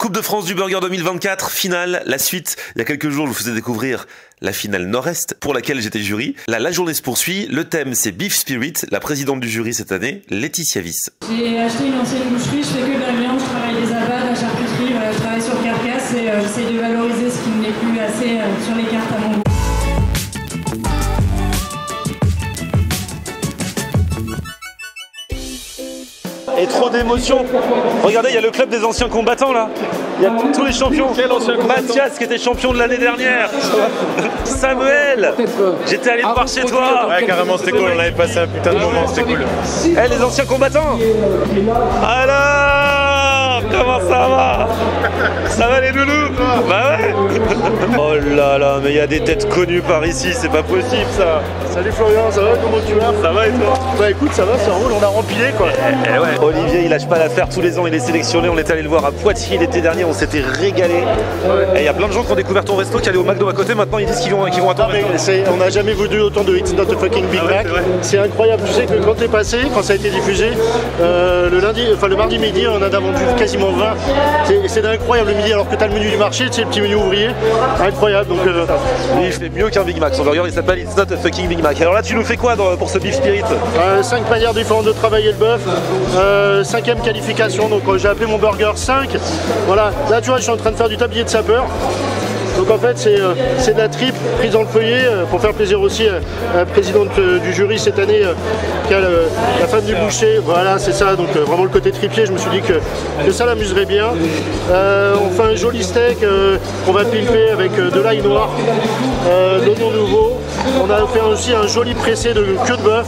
Coupe de France du Burger 2024, finale, la suite. Il y a quelques jours, je vous faisais découvrir la finale Nord-Est pour laquelle j'étais jury. Là, la journée se poursuit. Le thème, c'est Beef Spirit. La présidente du jury cette année, Laetitia Wyss. J'ai acheté une ancienne boucherie, je fais que de la viande, je travaille des abats, de la charcuterie, voilà, je travaille sur carcasse et j'essaie de valoriser ce qui n'est plus assez sur les cartes à mon goût. Et trop d'émotions. Regardez, il y a le club des anciens combattants là. Il y a tous les champions. Mathias qui était champion de l'année dernière. Samuel, j'étais allé te voir chez toi. Ouais, carrément, c'était cool. On avait passé un putain de moment, c'était cool. Eh, les anciens combattants. Alors, comment ça va? Ça va les loulous? Bah ouais. Oh là là, mais il y a des têtes connues par ici, c'est pas possible ça. Salut Florian, ça va? Comment tu vas? Ça va et toi? Bah écoute, ça va, ça roule, on a rempilé quoi. Eh ouais. Olivier, il lâche pas l'affaire, tous les ans il est sélectionné. On était allé le voir à Poitiers l'été dernier, on s'était régalé. Et il y a plein de gens qui ont découvert ton resto, qui allaient au McDo à côté. Maintenant ils disent qu'ils vont à ton resto. On n'a jamais vendu autant de It's Not a Fucking Big Mac. C'est incroyable, tu sais que quand t'es passé, quand ça a été diffusé, le mardi midi, on en a vendu quasiment 20. C'est incroyable le midi, alors que t'as le menu du marché, tu sais, le petit menu ouvrier. Incroyable. Donc, il fait mieux qu'un Big Mac. Son burger il s'appelle It's Not a Fucking Big Mac. Alors là, tu nous fais quoi pour ce Beef Spirit? 5 manières différentes de travailler le bœuf. 5e qualification, donc j'ai appelé mon burger 5. Voilà, là tu vois, je suis en train de faire du tablier de sapeur. Donc en fait c'est de la tripe prise dans le feuillet pour faire plaisir aussi à la présidente du jury cette année qui a la femme du boucher. Voilà, c'est ça, donc vraiment le côté tripier, je me suis dit que ça l'amuserait bien. On fait un joli steak qu'on va pilper avec de l'ail noir, de l'oignon nouveau. On a fait aussi un joli pressé de queue de bœuf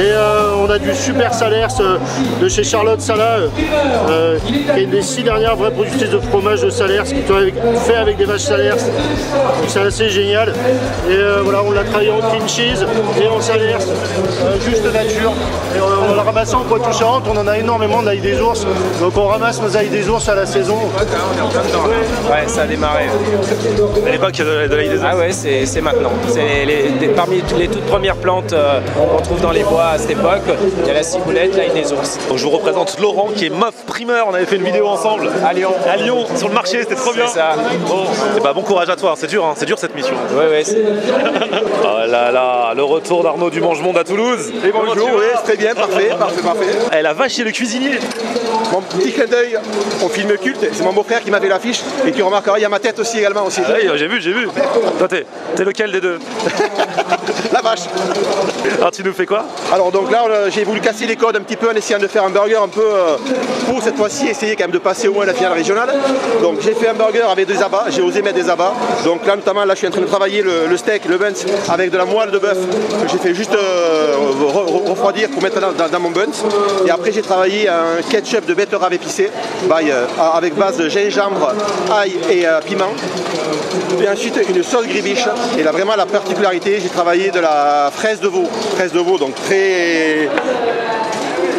et on a du super Salers de chez Charlotte Salah qui est une des 6 dernières vraies productrices de fromage de Salers qui est fait avec des vaches Salers, donc c'est assez génial. Et voilà, on l'a travaillé en cream cheese et en Salers, juste nature. Et on l'a ramassé en Poitou-Charentes, on en a énormément d'ail des ours, donc on ramasse nos ail des ours à la saison. Ouais, ça a démarré. À l'époque de l'ail des ours. Ah ouais, c'est maintenant. Parmi les toutes premières plantes qu'on trouve dans les bois à cette époque, il y a la ciboulette, l'ail des ours. Donc je vous représente Laurent qui est meuf primeur, on avait fait une vidéo ensemble. À Lyon. À Lyon, sur le marché, c'était trop bien. C'est ça. Bon, et bah bon courage à toi, c'est dur cette mission. Ouais, c'est... Oh là là, le retour d'Arnaud du Mange-Monde à Toulouse. Et bonjour, oui, très bien, parfait. Eh, la vache et le cuisinier. Mon petit clin d'œil au film culte, c'est mon beau-frère qui m'avait l'affiche et qui remarquera, il y a ma tête aussi également aussi. Ah oui, j'ai vu. Toi, t'es lequel des deux? La vache. Alors tu nous fais quoi? Alors donc là, j'ai voulu casser les codes un petit peu en essayant de faire un burger un peu pour cette fois-ci essayer quand même de passer au moins la finale régionale. Donc j'ai fait un burger avec des abats, j'ai osé mettre des abats. Donc là notamment, là je suis en train de travailler le steak, le buns avec de la moelle de bœuf que j'ai fait juste refroidir pour mettre dans mon buns. Et après j'ai travaillé un ketchup de betterave épicé avec base de gingembre, ail et piment. Et ensuite une sauce gribiche. Et là vraiment la particularité, j'ai travaillé de la fraise de veau, donc très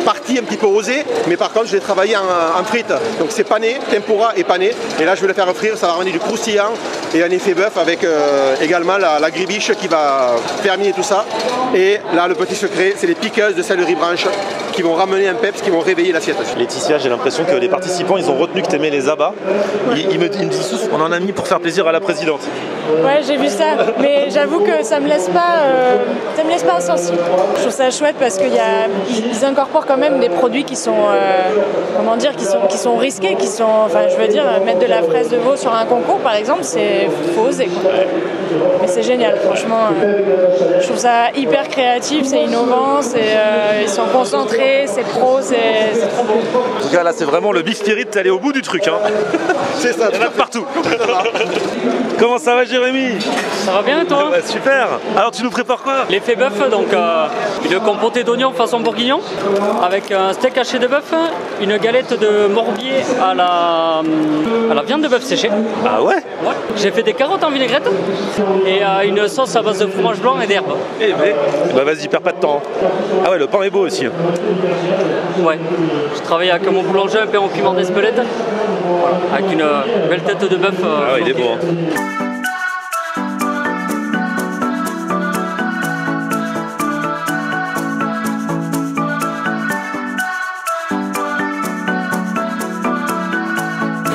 partie un petit peu osée, mais par contre je l'ai travaillé en frites, donc c'est pané, tempura et pané, et là je vais le faire frire, ça va ramener du croustillant et un effet bœuf avec également la gribiche qui va terminer tout ça. Et là le petit secret, c'est les piqueuses de céleri branche qui vont ramener un peps, qui vont réveiller l'assiette. Laetitia, j'ai l'impression que les participants ils ont retenu que t'aimais les abats. Ils me disent tous on en a mis pour faire plaisir à la présidente. Ouais, j'ai vu ça, mais j'avoue que ça me laisse pas insensible. Je trouve ça chouette parce qu'ils incorporent quand même des produits qui sont, qui sont risqués, mettre de la fraise de veau sur un concours par exemple, faut oser quoi. Mais c'est génial, franchement. Je trouve ça hyper créatif, c'est innovant, ils sont concentrés, c'est pro, c'est trop beau. En tout cas là c'est vraiment le Beef Spirit, t'es allé au bout du truc hein. C'est ça, il y en a partout. Comment ça va Jérémy? Ça va bien et toi? Bah, super. Alors tu nous prépares quoi? L'effet bœuf, donc une compotée d'oignons façon bourguignon avec un steak haché de bœuf, une galette de morbier à la viande de bœuf séchée. Ah ouais? Ouais. J'ai fait des carottes en vinaigrette et une sauce à base de fromage blanc et d'herbes. Eh ben, bah vas-y, perds pas de temps. Ah ouais, le pain est beau aussi. Ouais. Je travaille avec mon boulanger, un pain au piment d'Espelette, voilà, avec une belle tête de bœuf. Ah ouais, il est beau. Hein.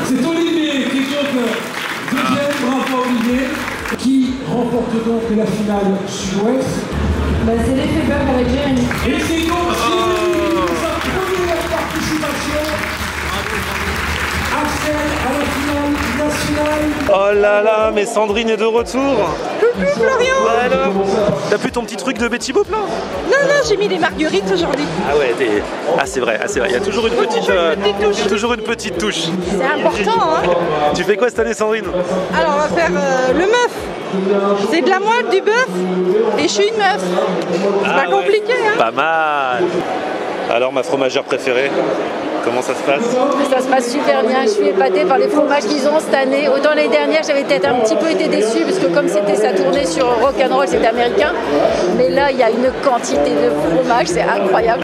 C'est donc la finale sud-ouest. Bah, c'est l'effet bug avec Jérémy. Et c'est donc Jérémy pour sa première participation. Axel à la finale nationale. Oh là là, mais Sandrine est de retour. Coucou Florian. Alors, t'as plus ton petit truc de Betty Boop là? Non, non, j'ai mis des marguerites aujourd'hui. Ah ouais, ah c'est vrai, il y a toujours une petite touche. C'est important, hein. Tu fais quoi cette année, Sandrine? Alors, on va faire le meuf. C'est de la moelle, du bœuf, et je suis une meuf. C'est pas compliqué, hein. Pas mal. Alors, ma fromagère préférée, comment ça se passe? Ça se passe super bien, je suis épatée par les fromages qu'ils ont cette année. Autant l'année dernière, j'avais peut-être un petit peu été déçue parce que comme c'était sa tournée sur rock'n'roll, c'était américain. Mais là, il y a une quantité de fromage, c'est incroyable.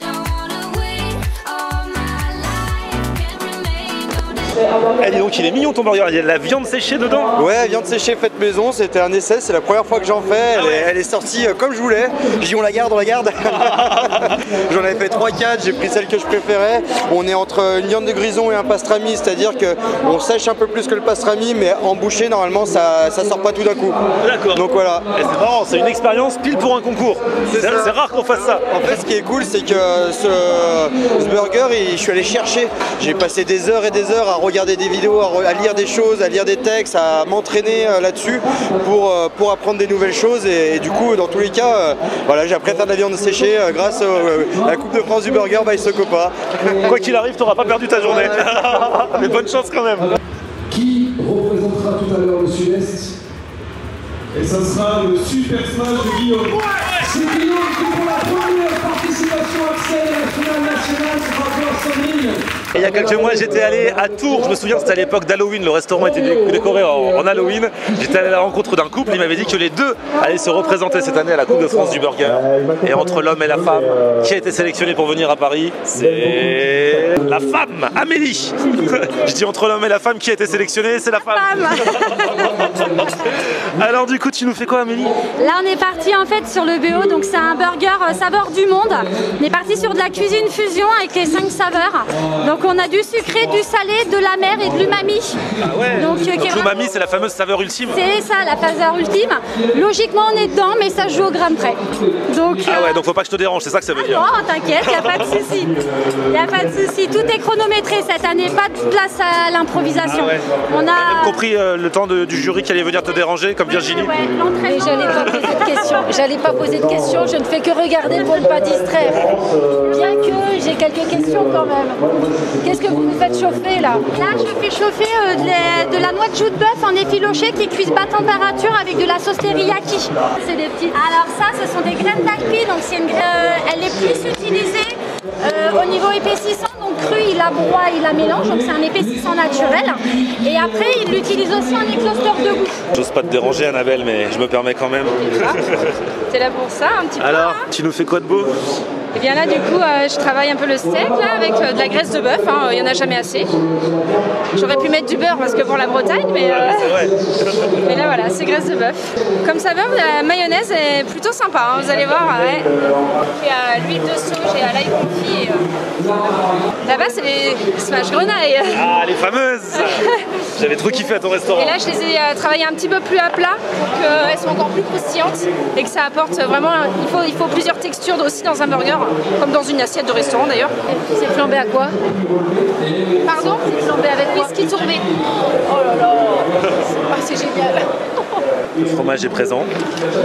Eh dis donc, il est mignon ton burger, il y a de la viande séchée dedans. Ouais, viande séchée faite maison, c'était un essai, c'est la première fois que j'en fais, elle est sortie comme je voulais. J'ai dit on la garde. J'en avais fait 3-4, j'ai pris celle que je préférais. On est entre une viande de grison et un pastrami, c'est-à-dire qu'on sèche un peu plus que le pastrami, mais en bouchée, normalement, ça sort pas tout d'un coup. D'accord. Donc voilà. Et c'est marrant, c'est une expérience pile pour un concours. C'est rare qu'on fasse ça. En fait, ce qui est cool, c'est que ce burger, je suis allé chercher. J'ai passé des heures et des heures à regarder des vidéos, à lire des choses, à lire des textes, à m'entraîner là-dessus pour apprendre des nouvelles choses. Et du coup, dans tous les cas, voilà, j'ai appris à faire de la viande séchée grâce à la Coupe de France du burger by Socopa. Quoi qu'il arrive, t'auras pas perdu ta journée. Mais bonne chance quand même. Qui représentera tout à l'heure le Sud-Est? Et ça sera le Super Smash de Guillaume. C'est Guillaume qui pour la première participation accède à la finale nationale, ce sera pour Sandrine. Et il y a quelques mois, j'étais allé à Tours, je me souviens, c'était à l'époque d'Halloween, le restaurant était décoré en Halloween. J'étais allé à la rencontre d'un couple, il m'avait dit que les deux allaient se représenter cette année à la Coupe de France du burger. Et entre l'homme et la femme, qui a été sélectionné pour venir à Paris? C'est la femme, Amélie. Je dis entre l'homme et la femme, qui a été sélectionné? C'est la femme. Alors du coup, tu nous fais quoi, Amélie? Là, on est parti en fait sur le BO, donc c'est un burger saveur du monde. On est parti sur de la cuisine fusion avec les 5 saveurs. Donc on a du sucré, du salé, de l'amer et de l'umami. Ah ouais. Donc l'umami, c'est la fameuse saveur ultime. C'est ça, la saveur ultime. Logiquement, on est dedans, mais ça joue au gramme près. Donc, ah ouais, donc faut pas que je te dérange, c'est ça que ça veut dire. Non, t'inquiète, il n'y a pas de souci. Il n'y a pas de souci. Tout est chronométré cette année, pas de place à l'improvisation. Ah ouais. On a même compris le temps du jury qui allait venir te déranger, comme Virginie. Ouais, mais j'allais pas poser de questions. J'allais pas poser de questions. Je ne fais que regarder pour ne pas distraire. Bien que j'ai quelques questions quand même. Qu'est-ce que vous nous faites chauffer là? Là, je fais chauffer de la noix de joue de bœuf en effiloché qui est cuite bas température avec de la sauce teriyaki. C'est des petites. Alors ça, ce sont des graines d'acpi, donc elle est plus utilisée au niveau épaississant. Donc cru, il la broie, il la mélange, donc c'est un épaississant naturel. Et après, il l'utilise aussi en éclosteur debout. J'ose pas te déranger, Annabelle, mais je me permets quand même. T'es là pour ça, un petit peu. Alors, tu nous fais quoi de beau? Et bien là, du coup, je travaille un peu le steak là, avec de la graisse de bœuf. Il n'y en a jamais assez. J'aurais pu mettre du beurre parce que pour la Bretagne, mais mais là voilà, c'est graisse de bœuf. Comme saveur, la mayonnaise est plutôt sympa. Hein, vous allez voir. Ouais. J'ai à l'huile de sauge et à l'ail confit. Là-bas, c'est les smash grenailles. Ah, les fameuses. J'avais trop kiffé à ton restaurant. Et là, je les ai travaillées un petit peu plus à plat pour qu'elles soient encore plus croustillantes et que ça apporte vraiment. Il faut plusieurs textures aussi dans un burger, comme dans une assiette de restaurant d'ailleurs. C'est flambé à quoi? Pardon? C'est flambé avec whisky tourbé. Oh là là, ah, c'est génial. Le fromage est présent.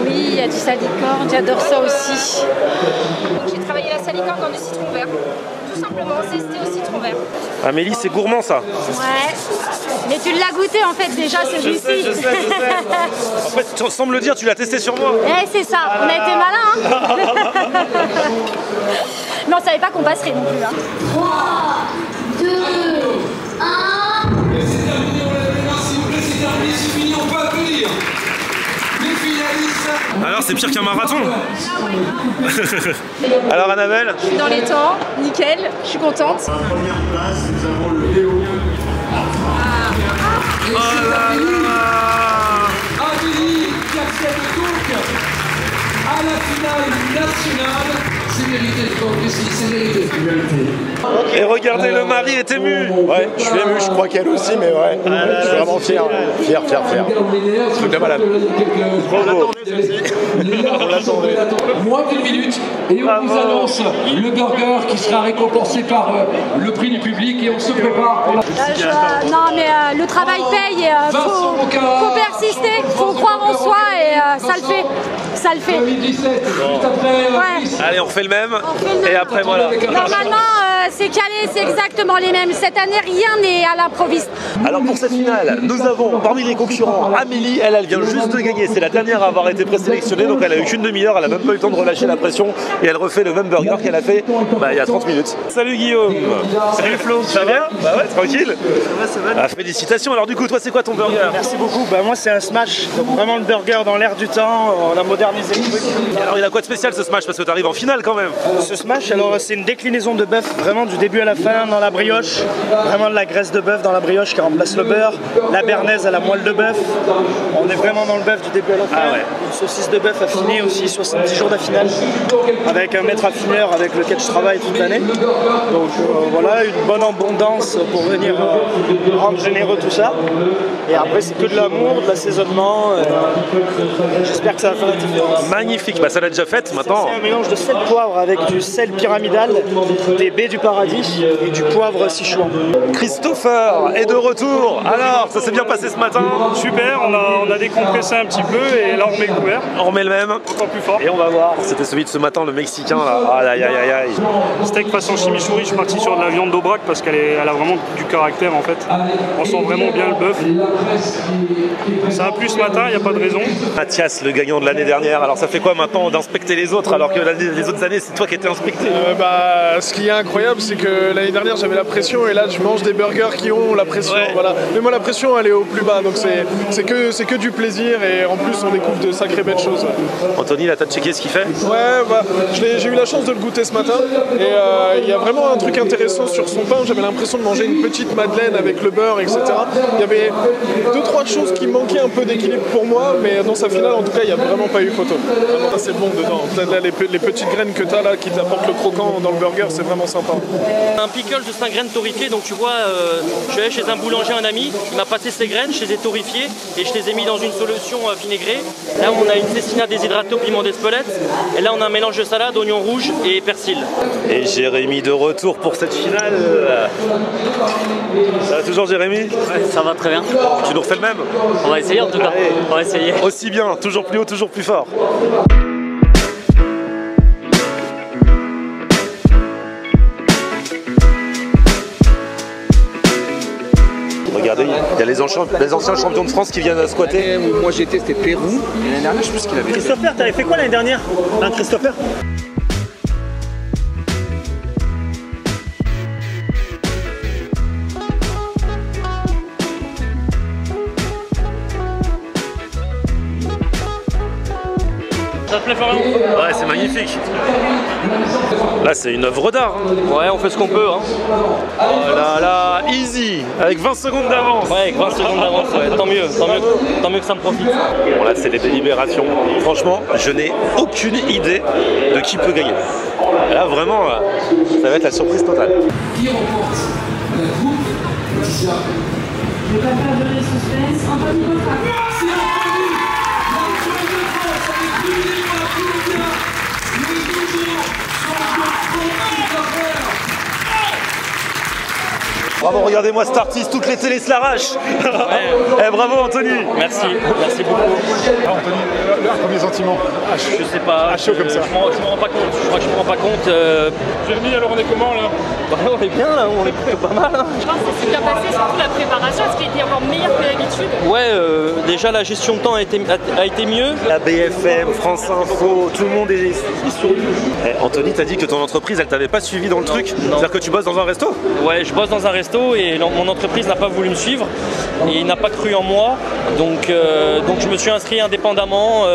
Oui, il y a du salicorne, j'adore ça aussi. J'ai travaillé la salicorne dans du citron vert. Tout simplement, zesté au citron vert. Amélie, c'est gourmand ça. Ouais. Mais tu l'as goûté en fait déjà celui-ci. Je sais. En fait, sans me le dire, tu l'as testé sur moi. Eh, c'est ça, on a été malin. Hein. Mais on savait pas qu'on passerait non plus. Hein. 3, 2, 1. Et c'est terminé, on lève les mains s'il vous plaît, c'est terminé, c'est fini, on peut applaudir. Les finalistes. Alors, c'est pire qu'un marathon. Alors, Annabelle? Je suis dans les temps, nickel, je suis contente. En première place, nous avons le Léo. Et c'est terminé. Amélie qui accède donc à la finale nationale. C'est mérité, je crois, c'est mérité. Et regardez, le mari est ému. Ouais, je suis ému, je crois qu'elle aussi, mais ouais, je suis vraiment fier. Fier. Truc de malade. Bravo. On l'attendait. Moins d'une minute et on vous annonce le burger qui sera récompensé par le prix du public et on se prépare pour la... Non mais le travail paye, faut persister, faut croire en soi et ça le fait. Ça le fait. Allez, on fait le même. Et après, voilà. Normalement, c'est calé, c'est exactement les mêmes. Cette année, rien n'est à l'improviste. Alors pour cette finale, nous avons parmi les concurrents Amélie, elle vient juste de gagner, c'est la dernière à avoir été présélectionnée, donc elle a eu qu'une demi-heure, elle a même pas eu le temps de relâcher la pression et elle refait le même burger qu'elle a fait il y a 30 minutes. Salut Guillaume. Salut Flo. Ça va? Bah ouais, tranquille. Ça va. Félicitations, alors du coup toi c'est quoi ton burger? Merci beaucoup, moi c'est un smash, donc vraiment le burger dans l'air du temps, on a modernisé le truc. Alors il a quoi de spécial ce smash parce que tu arrives en finale quand même? Ce smash, alors c'est une déclinaison de bœuf, vraiment du début à la fin dans la brioche, vraiment de la graisse de bœuf dans la brioche qui remplace le beurre, la béarnaise à la moelle de bœuf, on est vraiment dans le bœuf du début à la fin. Une saucisse de bœuf affinée aussi, 70 jours d'affinage, avec un maître affineur avec lequel je travaille toute l'année. Donc voilà, une bonne abondance pour venir rendre généreux tout ça. Et après c'est que de l'amour, de l'assaisonnement, j'espère que ça va faire la différence. Magnifique, ça l'a déjà fait maintenant. C'est un mélange de sel poivre avec du sel pyramidal, des baies du paradis et du poivre Sichuan. Christopher est de retour. Alors, ça s'est bien passé ce matin? Super, on a décompressé un petit peu et là on met le couvert. On remet le même. Encore plus fort. Et on va voir. C'était celui de ce matin, le mexicain là. Aïe. Steak façon chimichurri, je suis parti sur de la viande d'Aubrac parce qu'elle a vraiment du caractère en fait. On sent vraiment bien le bœuf. Ça a plu ce matin, il n'y a pas de raison. Mathias, le gagnant de l'année dernière. Alors ça fait quoi maintenant d'inspecter les autres alors que les autres années c'est toi qui étais inspecté? Ce qui est incroyable, c'est que l'année dernière j'avais la pression et là je mange des burgers qui ont la pression. Voilà. Mais moi la pression elle est au plus bas, donc c'est que du plaisir et en plus on découvre de sacrées belles choses. Anthony, là t'as checké ce qu'il fait? J'ai eu la chance de le goûter ce matin et il y a vraiment un truc intéressant sur son pain. J'avais l'impression de manger une petite madeleine avec le beurre, etc. Il y avait 2-3 choses qui manquaient un peu d'équilibre pour moi, mais dans sa finale en tout cas il n'y a vraiment pas eu photo. Vraiment, c'est bon dedans. Là, les petites graines que tu as là qui t'apportent le croquant dans le burger, c'est vraiment sympa. Un pickle de 5 graines torréfiées, donc tu vois, je suis allé chez un boulanger, un ami, il m'a passé ces graines, je les ai torréfiées et je les ai mis dans une solution vinaigrée. Là on a une cécina déshydratée au piment d'Espelette et là on a un mélange de salade, oignon rouge et persil. Et Jérémy de retour pour cette finale. Ça va toujours Jérémy? Ouais, ça va très bien. Tu nous refais le même? On va essayer en tout cas. On va essayer. Aussi bien, toujours plus haut, toujours plus fort. Regardez, il y a les anciens champions de France qui viennent à squatter. Moi j'étais, c'était Pérou. L'année dernière, je sais plus ce qu'il avait. Christopher, t'avais fait quoi l'année dernière? Christopher? Ça te plaît Florian? Ouais, c'est magnifique. Là, c'est une œuvre d'art. Ouais, on fait ce qu'on peut. Oh là là, easy, avec 20 secondes d'avance. Ouais, avec 20 secondes d'avance, tant mieux que ça me profite. Bon, là, c'est les délibérations. Franchement, je n'ai aucune idée de qui peut gagner. Là, vraiment, ça va être la surprise totale. Qui remporte la coupe? Je ne vais pas faire durer le suspense. Anthony Beaufort. C'est Anthony! L'Anthony de France avec plus pour la Colombia. Le toujours champion de France du burger. Bravo, regardez-moi cet artiste, toutes les télés se l'arrachent. Ouais. Bravo Anthony. Merci beaucoup. Alors, Anthony, leur premier sentiment? Je sais pas. Chaud comme ça. Je me rends pas compte. Je crois que je me rends pas compte. Jérémy, alors on est comment là? On est bien là, on est plutôt pas mal. Je pense que ça s'est bien passé, surtout la préparation. Est-ce qu'il était encore meilleur que d'habitude? Ouais, déjà la gestion de temps a été mieux. La BFM, France Info, tout le monde est sur lui. Anthony, t'as dit que ton entreprise, elle t'avait pas suivi dans le truc? C'est-à-dire que tu bosses dans un resto? Ouais, je bosse dans un resto et mon entreprise n'a pas voulu me suivre. et il n'a pas cru en moi. Donc je me suis inscrit indépendamment.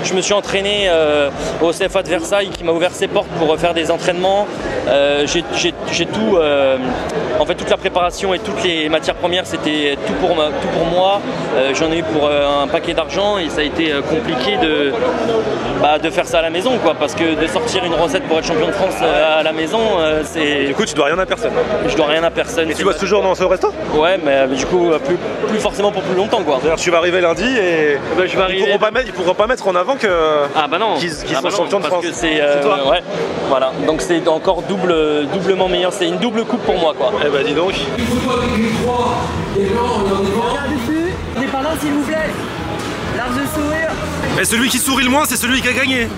Je me suis entraîné au CFA de Versailles qui m'a ouvert ses portes pour faire des entraînements. J'ai tout, en fait toute la préparation et toutes les matières premières, c'était tout pour moi. J'en ai eu pour un paquet d'argent et ça a été compliqué de faire ça à la maison, quoi, parce que de sortir une recette pour être champion de France à la maison, c'est... Du coup, tu dois rien à personne. Je dois rien à personne. Et tu bosses toujours dans ce resto? Ouais, mais du coup, plus forcément pour plus longtemps, quoi. D'ailleurs, tu vas arriver lundi et je vais arriver... ils pourront pas mettre en avant que qu'ils sont champions de France. Parce que c'est ouais, voilà. Donc c'est encore doublement meilleur. C'est une double coupe pour moi, quoi. Eh ben dis donc. Dépendant, s'il vous plaît. Large sourire. Mais celui qui sourit le moins, c'est celui qui a gagné.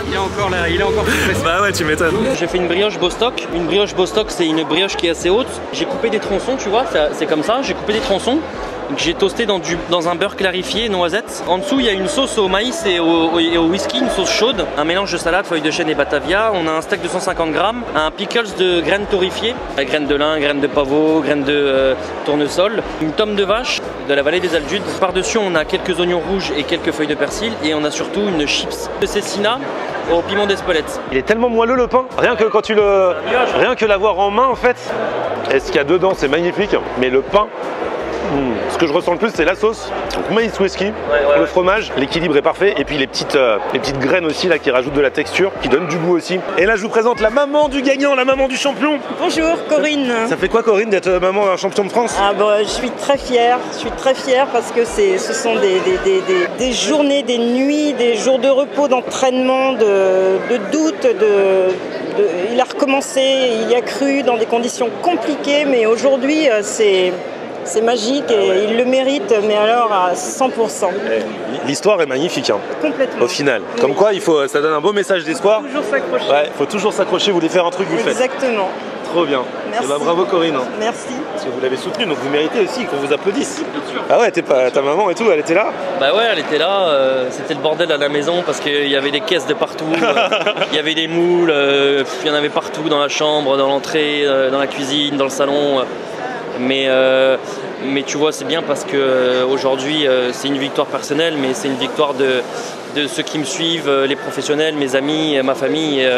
Il est encore plus pressé. Bah ouais, tu m'étonnes. J'ai fait une brioche Bostock. Une brioche Bostock, c'est une brioche qui est assez haute. J'ai coupé des tronçons, tu vois, c'est comme ça. J'ai coupé des tronçons. J'ai toasté dans un beurre clarifié, noisettes. En dessous, il y a une sauce au maïs et au whisky, une sauce chaude. Un mélange de salade, feuilles de chêne et batavia. On a un steak de 150 grammes, un pickles de graines torréfiées, graines de lin, graines de pavot, graines de tournesol, une tome de vache de la vallée des Aldudes. Par-dessus, on a quelques oignons rouges et quelques feuilles de persil. Et on a surtout une chips de cécina au piment d'Espelette. Il est tellement moelleux le pain. Rien que l'avoir en main, en fait. Et ce qu'il y a dedans, c'est magnifique. Mais le pain... Ce que je ressens le plus, c'est la sauce, donc maïs whisky, le fromage, l'équilibre est parfait, et puis les petites graines aussi là qui rajoutent de la texture, qui donnent du goût aussi. Et là, je vous présente la maman du gagnant, la maman du champion. Bonjour, Corinne. Ça fait quoi, Corinne, d'être maman d'un champion de France? Je suis très fière. Parce que ce sont des journées, des nuits, des jours de repos, d'entraînement, de doute, il a recommencé, il y a cru dans des conditions compliquées, mais aujourd'hui, c'est magique et il le mérite, mais alors à 100%. L'histoire est magnifique, hein, complètement. Au final. Comme quoi, ça donne un beau message d'espoir. Il faut toujours s'accrocher. Ouais, il faut toujours s'accrocher, vous voulez faire un truc, vous le faites. Exactement. Trop bien. Merci. Et bah, bravo Corinne. Merci. Parce que vous l'avez soutenue, donc vous méritez aussi qu'on vous applaudisse. Bien sûr. Ah ouais, ta maman et tout, elle était là? Bah ouais, elle était là. C'était le bordel à la maison parce qu'il y avait des caisses de partout. Il y avait des moules, il y en avait partout dans la chambre, dans l'entrée, dans la cuisine, dans le salon. Mais tu vois, c'est bien parce que aujourd'hui c'est une victoire personnelle, mais c'est une victoire de ceux qui me suivent, les professionnels, mes amis, ma famille.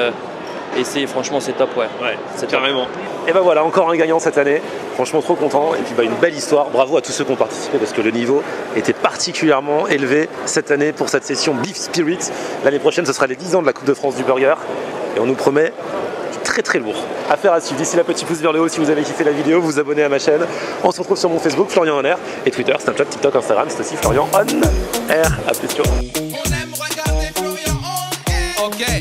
Et franchement, c'est top, ouais. Ouais, c'est carrément. Et ben voilà, encore un gagnant cette année. Franchement, trop content. Et puis une belle histoire. Bravo à tous ceux qui ont participé parce que le niveau était particulièrement élevé cette année pour cette session Beef Spirit. L'année prochaine, ce sera les 10 ans de la Coupe de France du Burger. Et on nous promet très lourd. Affaire à suivre. D'ici là, petit pouce vers le haut si vous avez kiffé la vidéo, vous abonnez à ma chaîne. On se retrouve sur mon Facebook, Florian On Air, et Twitter, Snapchat, TikTok, Instagram, c'est aussi Florian On Air. A plus, ciao. On aime regarder Florian On Air. Ok.